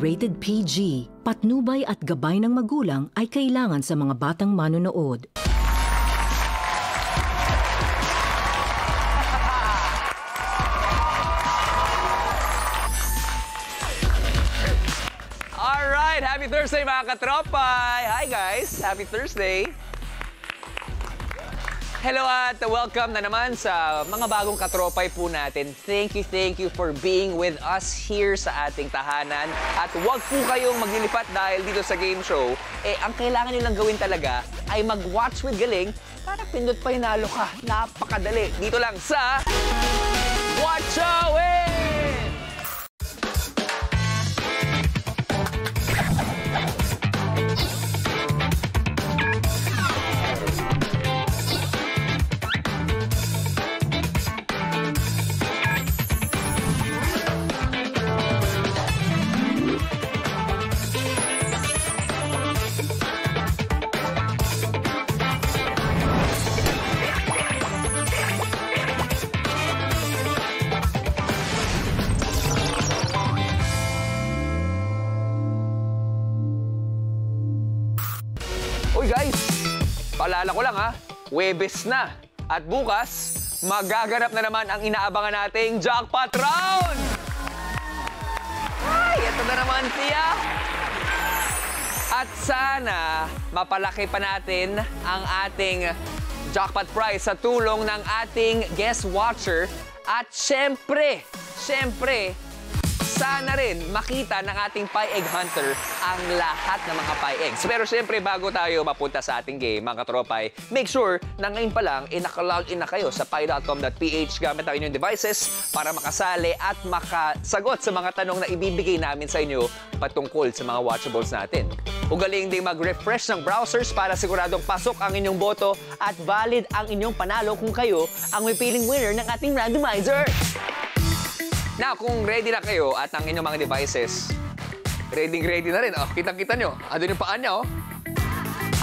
rated PG. Patnubay at gabay ng magulang ay kailangan sa mga batang manonood. Alright, happy Thursday mga katropay! Hi guys, happy Thursday! Hello at welcome na naman sa mga bagong katropay po natin. Thank you for being with us here sa ating tahanan. At huwag po kayong maglilipat dahil dito sa game show, ang kailangan nyo lang gawin talaga ay mag-watch with galing para pindot pa hinalo ka. Napakadali. Dito lang sa Watch a Win! Uy guys, paalala ko lang ha, Huwebes na. At bukas, magaganap na naman ang inaabangan nating jackpot round! Ay, ito na naman siya! At sana, mapalaki pa natin ang ating jackpot prize sa tulong ng ating guest watcher. At syempre, sana rin makita ng ating Pie Egg Hunter ang lahat ng mga pie eggs. Pero siyempre, bago tayo mapunta sa ating game, mga katropay, make sure na ngayon pa lang, naka-login na kayo sa pie.com.ph gamit ang inyong devices para makasali at makasagot sa mga tanong na ibibigay namin sa inyo patungkol sa mga watchables natin. Ugaling ding mag-refresh ng browsers para siguradong pasok ang inyong boto at valid ang inyong panalo kung kayo ang may piling winner ng ating randomizer. Now, kung ready na kayo at ang inyong mga devices, ready na rin. Oh, kitang-kita nyo. Andun yung paan niya, oh.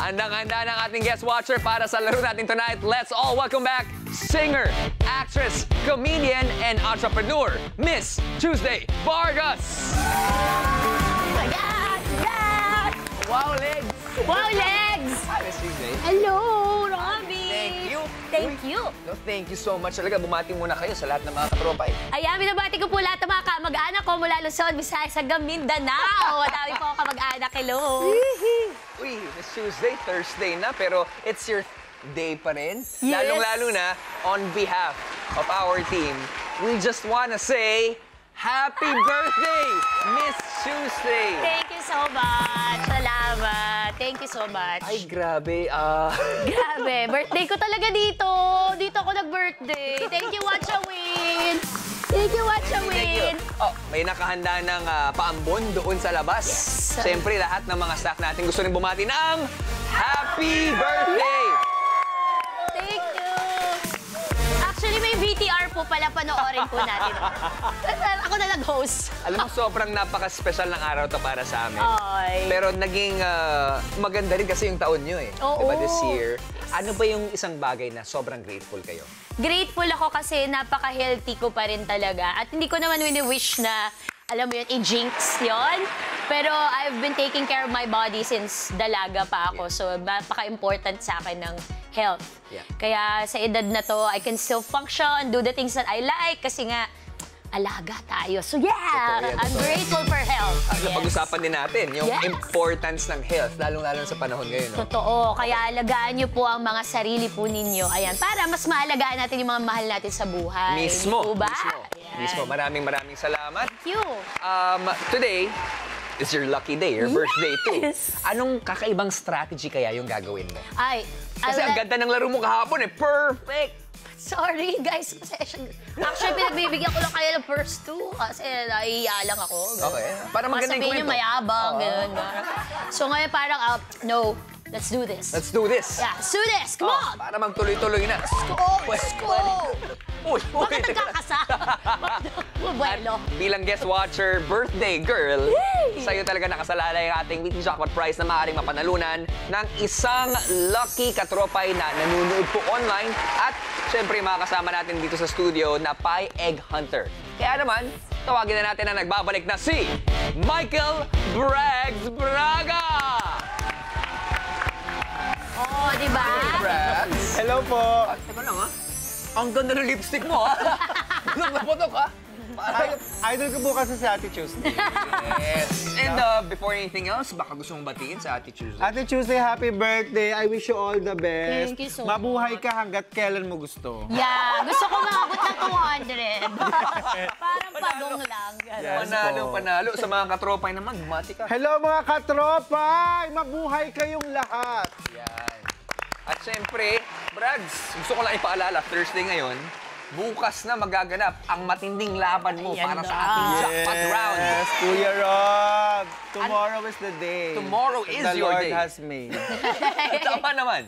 Handang-handa ng ating guest watcher para sa laro natin tonight. Let's all welcome back singer, actress, comedian, and entrepreneur, Miss Tuesday Vargas! Yes! Wow, legs! Wow, legs! Hi, Miss Tuesday. Hello, Robby! Thank you. Thank you. No, thank you so much. Talaga, bumati muna kayo sa lahat ng mga katropay. Ayan, binabati ko po lahat ng mga kamag-anak ko mula Luzon, Visayas, hanggang Mindanao. Madami po ako kamag-anak. Hello. Uy, Miss Tuesday, Thursday na, pero it's your day pa rin. Yes. Lalong-lalo na, on behalf of our team, we just wanna say, Happy birthday, Miss Tuesday! Thank you so much. Salamat. Thank you so much. Ay, grabe. Grabe. Birthday ko talaga dito. Dito ako nag-birthday. Thank you, Watch a Win. Thank you, Watch a Win. Oh, may nakahanda ng paambon doon sa labas. Yes. Siyempre, lahat ng mga staff natin gusto rin bumati ng Happy Birthday! Thank you. Actually, may VTR po pala, panoorin po natin. Ako na nag-host. Alam mo, sobrang napaka-special ng araw to para sa amin. Ay. Pero naging maganda rin kasi yung taon nyo eh. Oo. Diba this year? Ano ba yung isang bagay na sobrang grateful kayo? Grateful ako kasi napaka-healthy ko pa rin talaga. At hindi ko naman wini-wish na, alam mo yun, i-jinx yun. Pero I've been taking care of my body since dalaga pa ako. So, napaka-important sa akin ng health. Yeah. Kaya sa edad na to, I can still function, do the things that I like. Kasi nga, alaga tayo. So yeah, I'm grateful for health. Yes. Pag-usapan din natin yung importance ng health, lalong-lalo sa panahon ngayon. No? Totoo. Kaya alagaan niyo po ang mga sarili po ninyo. Ayan, para mas maalagaan natin yung mga mahal natin sa buhay. Mismo. Diba? Mismo. Maraming salamat. Thank you. Today is your lucky day, your birthday too. Yes. Anong kakaibang strategy kaya yung gagawin mo? Ay, Kasi ang ganda ng laro mo kahapon eh. Perfect! sorry, guys. Actually, pinagbibigyan ko lang kayo ng first two kasi naiiya lang ako. Okay. Para maganda yung kwento. Sabihin nyo mayabang, gano'n. So ngayon parang, no, let's do this. Let's do this. Yeah, let's do this. Come on! Para magtuloy-tuloy na. Let's go! Bakit nagkakasama? Bueno. Bilang guest watcher, birthday girl, sa'yo talaga nakasalalay ang ating weekly jackpot prize na maaaring mapanalunan ng isang lucky katropay na nanonood po online at syempre makakasama natin dito sa studio na Pie Egg Hunter. Kaya naman, tawagin na natin na nagbabalik na si Michael Braggs Braga! Oo, di ba? Braggs? Hello po. Teka lang, ha? Ang ganda ng lipstick mo, ha? Putok na putok, ha? Idol ko po kasi si Ate Tuesday. Yes. And before anything else, baka gusto mong batiin sa Ate Tuesday. Ate Tuesday, happy birthday. I wish you all the best. Thank you so Mabuhay ka hanggat kailan mo gusto. Yeah, gusto ko maabot ng 200. Parang pagong lang. Yes. Panalo. Sa mga katropay naman, bumati ka. Hello mga katropay! Mabuhay kayong lahat. Yan. At syempre, Brads, gusto ko lang ipaalala, Thursday ngayon, bukas na magaganap ang matinding laban mo Ayan para na. sa ating jackpot round. Yes, Kuya Rob. Tomorrow is the day. Tomorrow is the your Lord day. has made. Tama naman.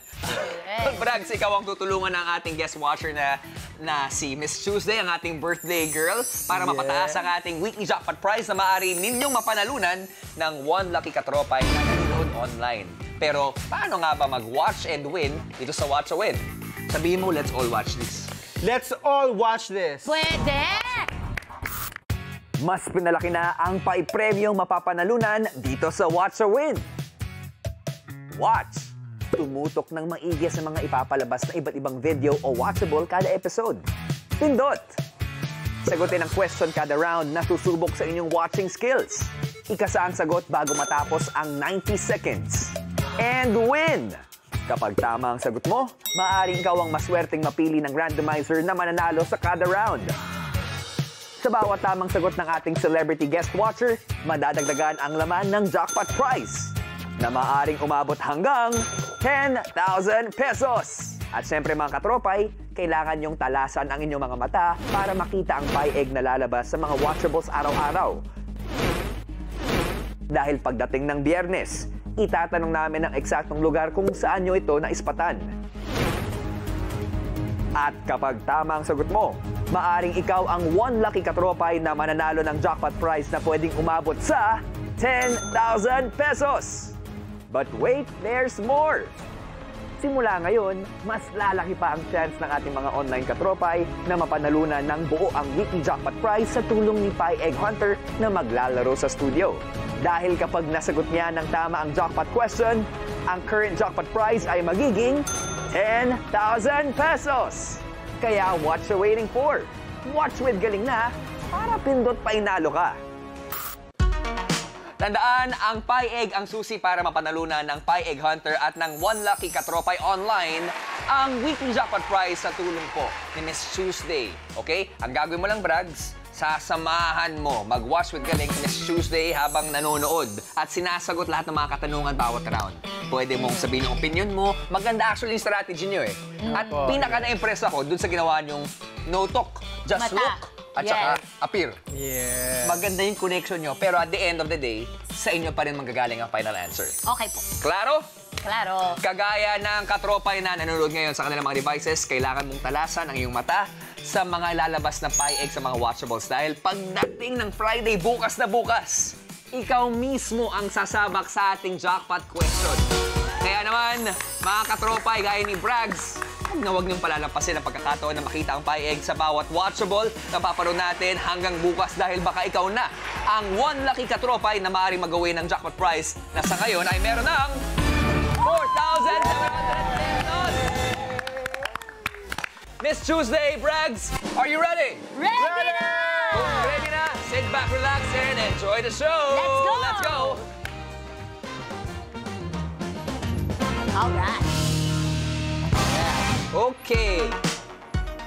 Brags, ikaw ang tutulungan ng ating guest watcher na si Miss Tuesday, ang ating birthday girl, para mapataas ang ating weekly jackpot prize na maaari ninyong mapanalunan ng one lucky katropay na nanonood online. Pero paano nga ba mag-watch and win dito sa Watch a Win? Sabihin mo, let's all watch this. Let's all watch this. Pwede! Mas pinalaki na ang paipremyong mapapanalunan dito sa Watch a Win. Watch! Tumutok ng maigi sa mga ipapalabas na iba't ibang video o watchable kada episode. Pindot! Sagutin ang question kada round na susubok sa inyong watching skills. Ikasa ang sagot bago matapos ang 90 seconds. And win! Kapag tama ang sagot mo, maaaring ikaw ang maswerteng mapili ng randomizer na mananalo sa kada round. Sa bawat tamang sagot ng ating celebrity guest watcher, madadagdagan ang laman ng jackpot prize na maaaring umabot hanggang 10,000 pesos. At syempre mga katropay, kailangan nyong talasan ang inyong mga mata para makita ang pie egg na lalabas sa mga watchables araw-araw. Dahil pagdating ng Biyernes, itatanong namin ang eksaktong lugar kung saan nyo ito naispatan. At kapag tama ang sagot mo, maaring ikaw ang one lucky katropay na mananalo ng jackpot prize na pwedeng umabot sa 10,000 pesos. But wait, there's more! Simula ngayon, mas lalaki pa ang chance ng ating mga online katropay na mapanalunan ng buo ang weekly jackpot prize sa tulong ni Pie Egg Hunter na maglalaro sa studio. Dahil kapag nasagot niya ng tama ang jackpot question, ang current jackpot prize ay magiging 10,000 pesos! Kaya what's you waiting for? Watch with galing na para pindot pa inalo ka! Tandaan, ang Pie Egg ang susi para mapanalunan ng Pie Egg Hunter at ng One Lucky Katropay Online ang weekly jackpot prize sa tulong po ni Miss Tuesday. Okay? Ang gagawin mo lang, Brags, sasamahan mo mag-watch with galing si Miss Tuesday habang nanonood at sinasagot lahat ng mga katanungan bawat round. Pwede mong sabihin yung opinion mo. Maganda actually yung strategy nyo eh. At pinaka na-impress ako dun sa ginawa nyong no talk, just Mata. look. At saka appear. Yes. Maganda yung connection nyo, pero at the end of the day, sa inyo pa rin manggagaling ang final answer. Okay po. Klaro? Klaro. Kagaya ng katropay na nanonood ngayon sa kanilang mga devices, kailangan mong talasan ang iyong mata sa mga lalabas na Pie Egg sa mga watchables. Dahil pagdating ng Friday, bukas na bukas, ikaw mismo ang sasabak sa ating jackpot question. Kaya naman, mga katropay, gaya ni Brags, huwag niyong palalampasin ang pagkakataon na makita ang Pie Egg sa bawat watchable na paparoon natin hanggang bukas dahil baka ikaw na ang one lucky katropay na maaaring magawin ng jackpot prize na sa ngayon ay meron ng 4,710 pesos! Miss Tuesday, Brags, are you ready? Ready na! Kung ready na, sit back, relax, and enjoy the show! Let's go! Let's go! Alright. Okay.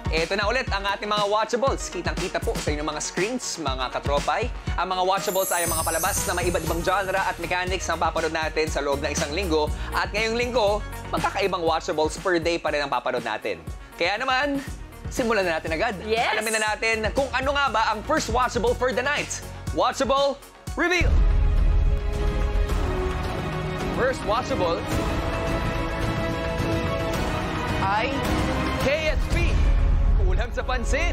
Ito na ulit ang ating mga watchables. Kitang-kita po sa inyong mga screens, mga katropay. Ang mga watchables ay mga palabas na may iba't ibang genre at mechanics na papanood natin sa loob ng isang linggo. At ngayong linggo, magkakaibang watchables per day pa rin ang papanood natin. Kaya naman, simulan na natin agad. Yes. Alamin na natin kung ano nga ba ang first watchable for the night. Watchable reveal! First watchable ay KSP. Kulang sa pansin.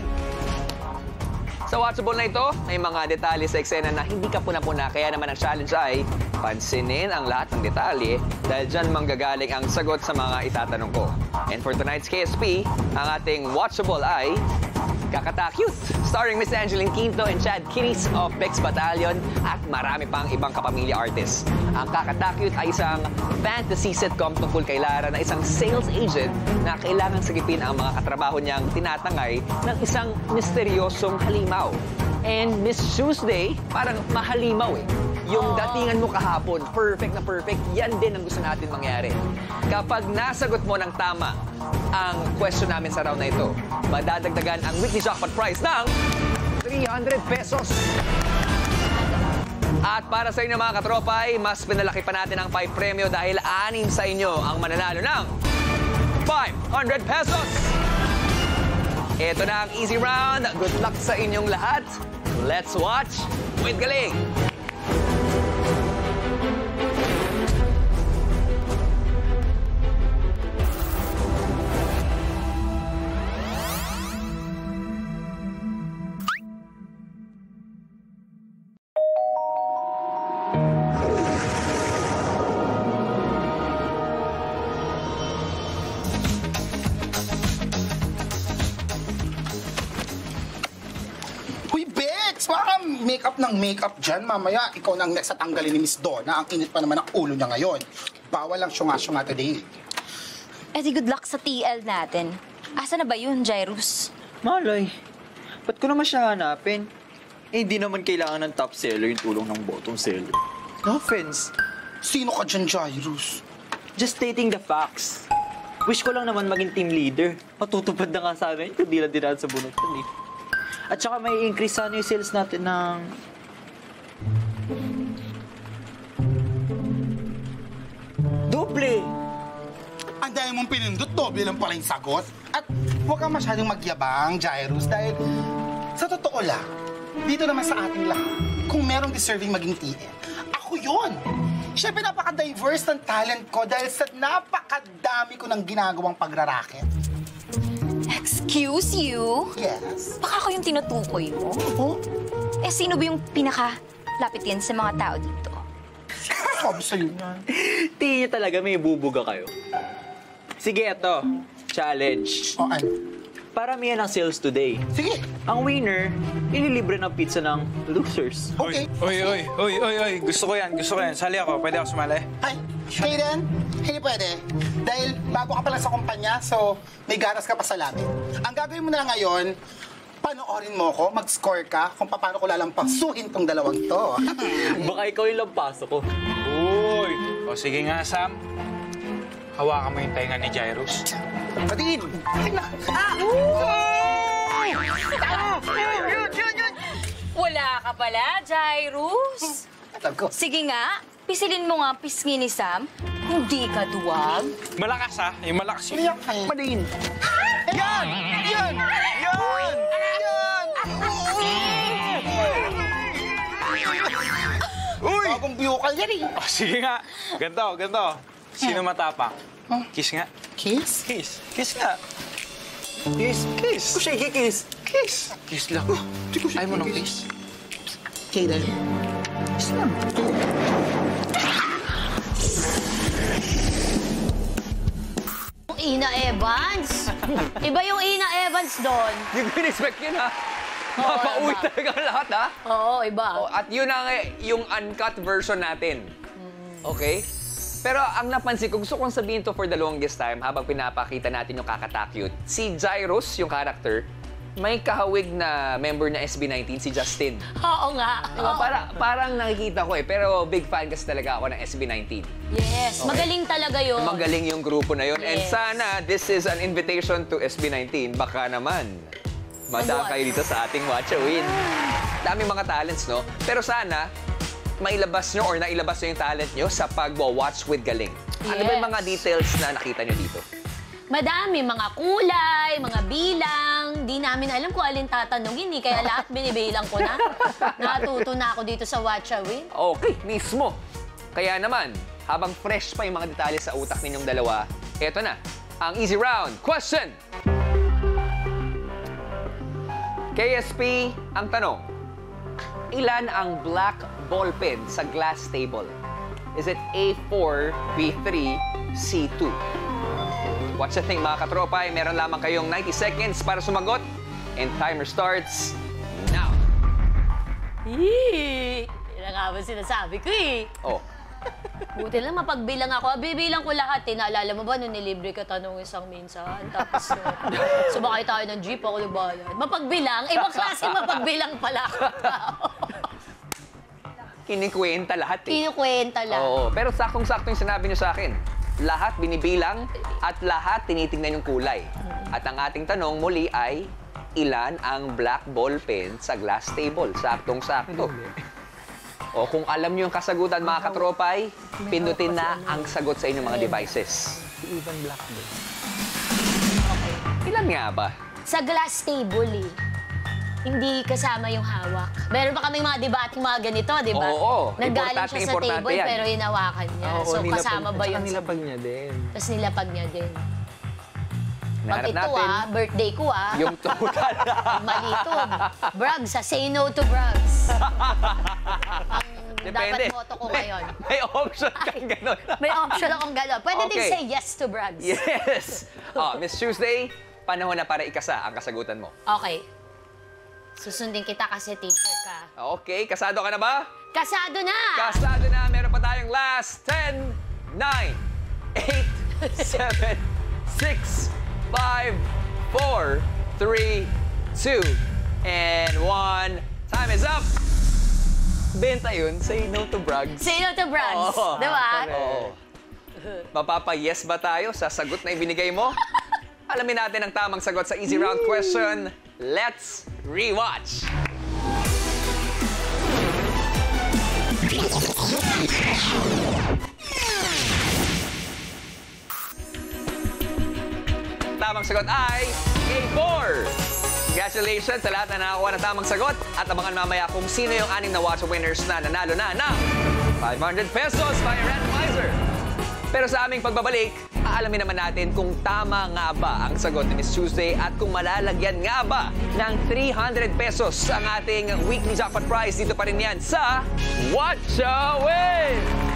Sa watchable na ito, may mga detalye sa eksena na hindi ka puna-puna. Kaya naman ang challenge ay pansinin ang lahat ng detalye dahil dyan manggagaling ang sagot sa mga itatanong ko. And for tonight's KSP, ang ating watchable ay Kakatakyut, starring Miss Angeline Quinto and Chad Kiris of Bex Battalion at marami pang ibang kapamilya artists. Ang Kakatakyut ay isang fantasy sitcom tungkol kay Lara na isang sales agent na kailangan sagipin ang mga katrabaho niyang tinatangay ng isang misteryosong halimaw. And Miss Tuesday, parang mahalimaw eh. Yung datingan mo kahapon, perfect na perfect, yan din ang gusto natin mangyari. Kapag nasagot mo ng tama ang question namin sa round na ito, madadagdagan ang weekly jackpot prize ng 300 pesos. At para sa inyo mga katropay, mas pinalaki pa natin ang premyo dahil 6 sa inyo ang mananalo ng 500 pesos. Ito na ang easy round. Good luck sa inyong lahat. Let's watch with Galing. Makeup ng makeup dyan, mamaya ikaw nang next sa tanggalin ni Miss Donna. Ang init pa naman ang ulo niya ngayon. Bawal lang syunga-syunga today. Eh di good luck sa TL natin. Asa na ba yun, Jairus? Malay, ba't ko naman siya hanapin? Eh, hindi naman kailangan ng top seller yung tulong ng bottom seller. No offense. Sino ka dyan, Jairus? Just stating the facts. Wish ko lang naman maging team leader. Matutupad na nga sana yun kung di lang dinaan sa bunutan eh. At saka may increase sana yung sales natin ng... Doble! Ang dahil mong pinindot, doble lang pala yung sagot. At huwag kang masyadong magyabang, Jairus, dahil sa totoo lang, dito naman sa ating lahat, kung merong deserving maging TL, ako yun! Siyempre, napaka-diverse ng talent ko dahil sa napakadami ko ng ginagawang pagraraket. Excuse you? Yes? Baka ako yung tinutukoy mo? Oh? Eh, sino ba yung pinaka-lapit yan sa mga tao dito? Sabi sa'yo yan. Tingin niyo talaga may bubuga kayo. Sige, eto. Challenge. O, ano? Paramihan ang sales today. Sige. Ang winner, ililibre ng pizza ng losers. Okay. Oy. Gusto ko yan. Sali ako. Pwede ako sumali? Ay, Hayden, hindi pwede. Dahil bago ka pa lang sa kumpanya, so may ganas ka pa sa labi. Ang gagawin mo na lang ngayon, panoorin mo ko, mag-score ka kung paano ko lalampasuhin tong dalawang to. Baka ikaw yung lampaso ko. Uy! O sige nga, Sam. Hawakan mo yung tainga ni Jairus. Patingin! Wala ka pala, Jairus. Alam ko. Sige nga, pisilin mo nga pisngi ni Sam. Hindi ka duwag. Malakas ha? Yung malakas yun. Patingin. Yan! Yan! Yan! Yan! Uy! Bagong biyukal yan eh. O sige nga. Ganto. Sino matapang? Kiss nga. Kiss? Kiss nga. Kiss. Kung siya kikiss. Kiss. Kiss lang. Ayaw mo ng kiss. Hayden. Kiss lang. Ina Evans. Iba yung Ina Evans doon. Hindi ko in-expect yun, ha? Mapauwi talaga ang lahat, ha? Oo, iba. Oh, at yun ang yung uncut version natin. Okay? Pero ang napansin ko, gusto kong sabihin to for the longest time habang pinapakita natin yung Kakatakyut. Si Jairus, yung character, may kahawig na member na SB19, si Justin. Oo nga. Diba? Parang nakikita ko pero big fan kasi talaga ako ng SB19. Yes, magaling talaga yun. Magaling yung grupo na yun. And Yes. sana this is an invitation to SB19. Baka naman madaan kayo dito sa ating Watch a Win. Daming mga talents, no? Pero sana mailabas nyo or nailabas nyo yung talent nyo sa pag-watch with Galing. Ano ba yung mga details na nakita nyo dito? Madami, mga kulay, mga bilang. Di namin alam kung alin tatanungin eh. Kaya lahat binibilang ko na. Natuto na ako dito sa Watch a Win. Okay, mismo. Kaya naman, habang fresh pa yung mga detalye sa utak ninyong dalawa, eto na, ang easy round. Question! KSP, ang tanong, ilan ang black ballpen sa glass table? Is it A4, B3, C2? What's the thing, mga katropay? Meron lamang kayong 90 seconds para sumagot. And timer starts now. Yee! Yan nga ba sinasabi ko eh. Oh, Buti lang mapagbilang ako. Bibilang ko lahat eh. Naalala mo ba nung nilibre ka tanong isang minsan? Tapos sumakay tayo ng jeep, ako nagbalan. Mapagbilang? Ibang klase mapagbilang pala ako. kinikwenta lahat eh. Kinukwenta lang. Oo, pero saktong-sakto yung sinabi niyo sa akin. Lahat binibilang at lahat tinitingnan yung kulay. At ang ating tanong muli ay, ilan ang black ball pen sa glass table? Saktong-sakto. O kung alam niyo yung kasagutan, mga katropay, pindutin na ang sagot sa inyong mga devices. Ilan nga ba? Sa glass table eh. Hindi kasama yung hawak. Meron pa kaming mga debating mga ganito, di ba? Oo. Nanggaling siya sa Importante table yan. pero hinawakan niya. So kasama ba yun? Nilapag niya din. Tapos nilapag niya din. Pag Nahanap ito natin birthday ko yung total. mali ito. Brugs, say no to Brugs. Ang dapat motto ko ngayon. May option kang ganun. May option akong gano'n. Pwede din Okay. say yes to Brugs. Yes! Miss Tuesday, panahon na para ikasa ang kasagutan mo. Okay. Susundin kita kasi teacher ka. Okay, kasado ka na ba? Kasado na! Kasado na, meron pa tayong last 10, 9, 8, 7, 6, 5, 4, 3, 2, and 1. Time is up! Benta yun, say no to Brugs. Say no to Brugs. Oo. Diba? Oo. Mapapa-yes ba tayo sa sagot na ibinigay mo? Alamin natin ang tamang sagot sa easy round question. Let's rewatch! Tamang sagot ay A4! Congratulations sa lahat na nakakuha ng tamang sagot at abangan mamaya kung sino yung 6 na Watch winners na nanalo na ng 500 pesos via randomizer. Pero sa aming pagbabalik, aalamin naman natin kung tama nga ba ang sagot ni Miss Tuesday at kung malalagyan nga ba ng 300 pesos ang ating weekly jackpot prize. Dito pa rin yan sa Watch a Win!